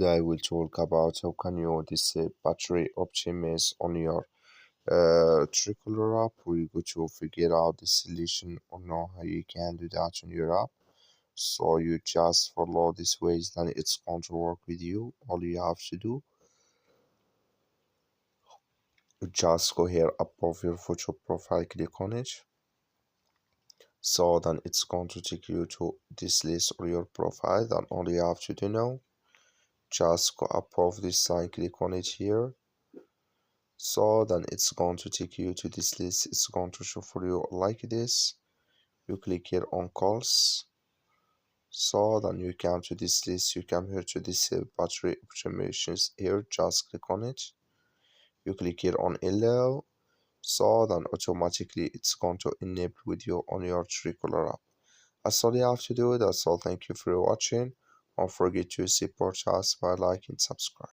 Today I will talk about how can you this battery optimize on your Truecaller app. We go to figure out the solution or know how you can do that on your app. So you just follow these ways, then it's going to work with you. All you have to do, just go here above your photo profile, click on it. So then it's going to take you to this list or your profile. Then all you have to do now, just go above this sign, click on it here. So then it's going to take you to this list. It's going to show for you like this. You click here on calls. So then you come to this list. You come here to this battery optimizations here. Just click on it. You click here on allow. So then automatically it's going to enable with you on your Truecaller app. That's all you have to do. That's all. Thank you for watching. Don't forget to support us by liking and subscribe.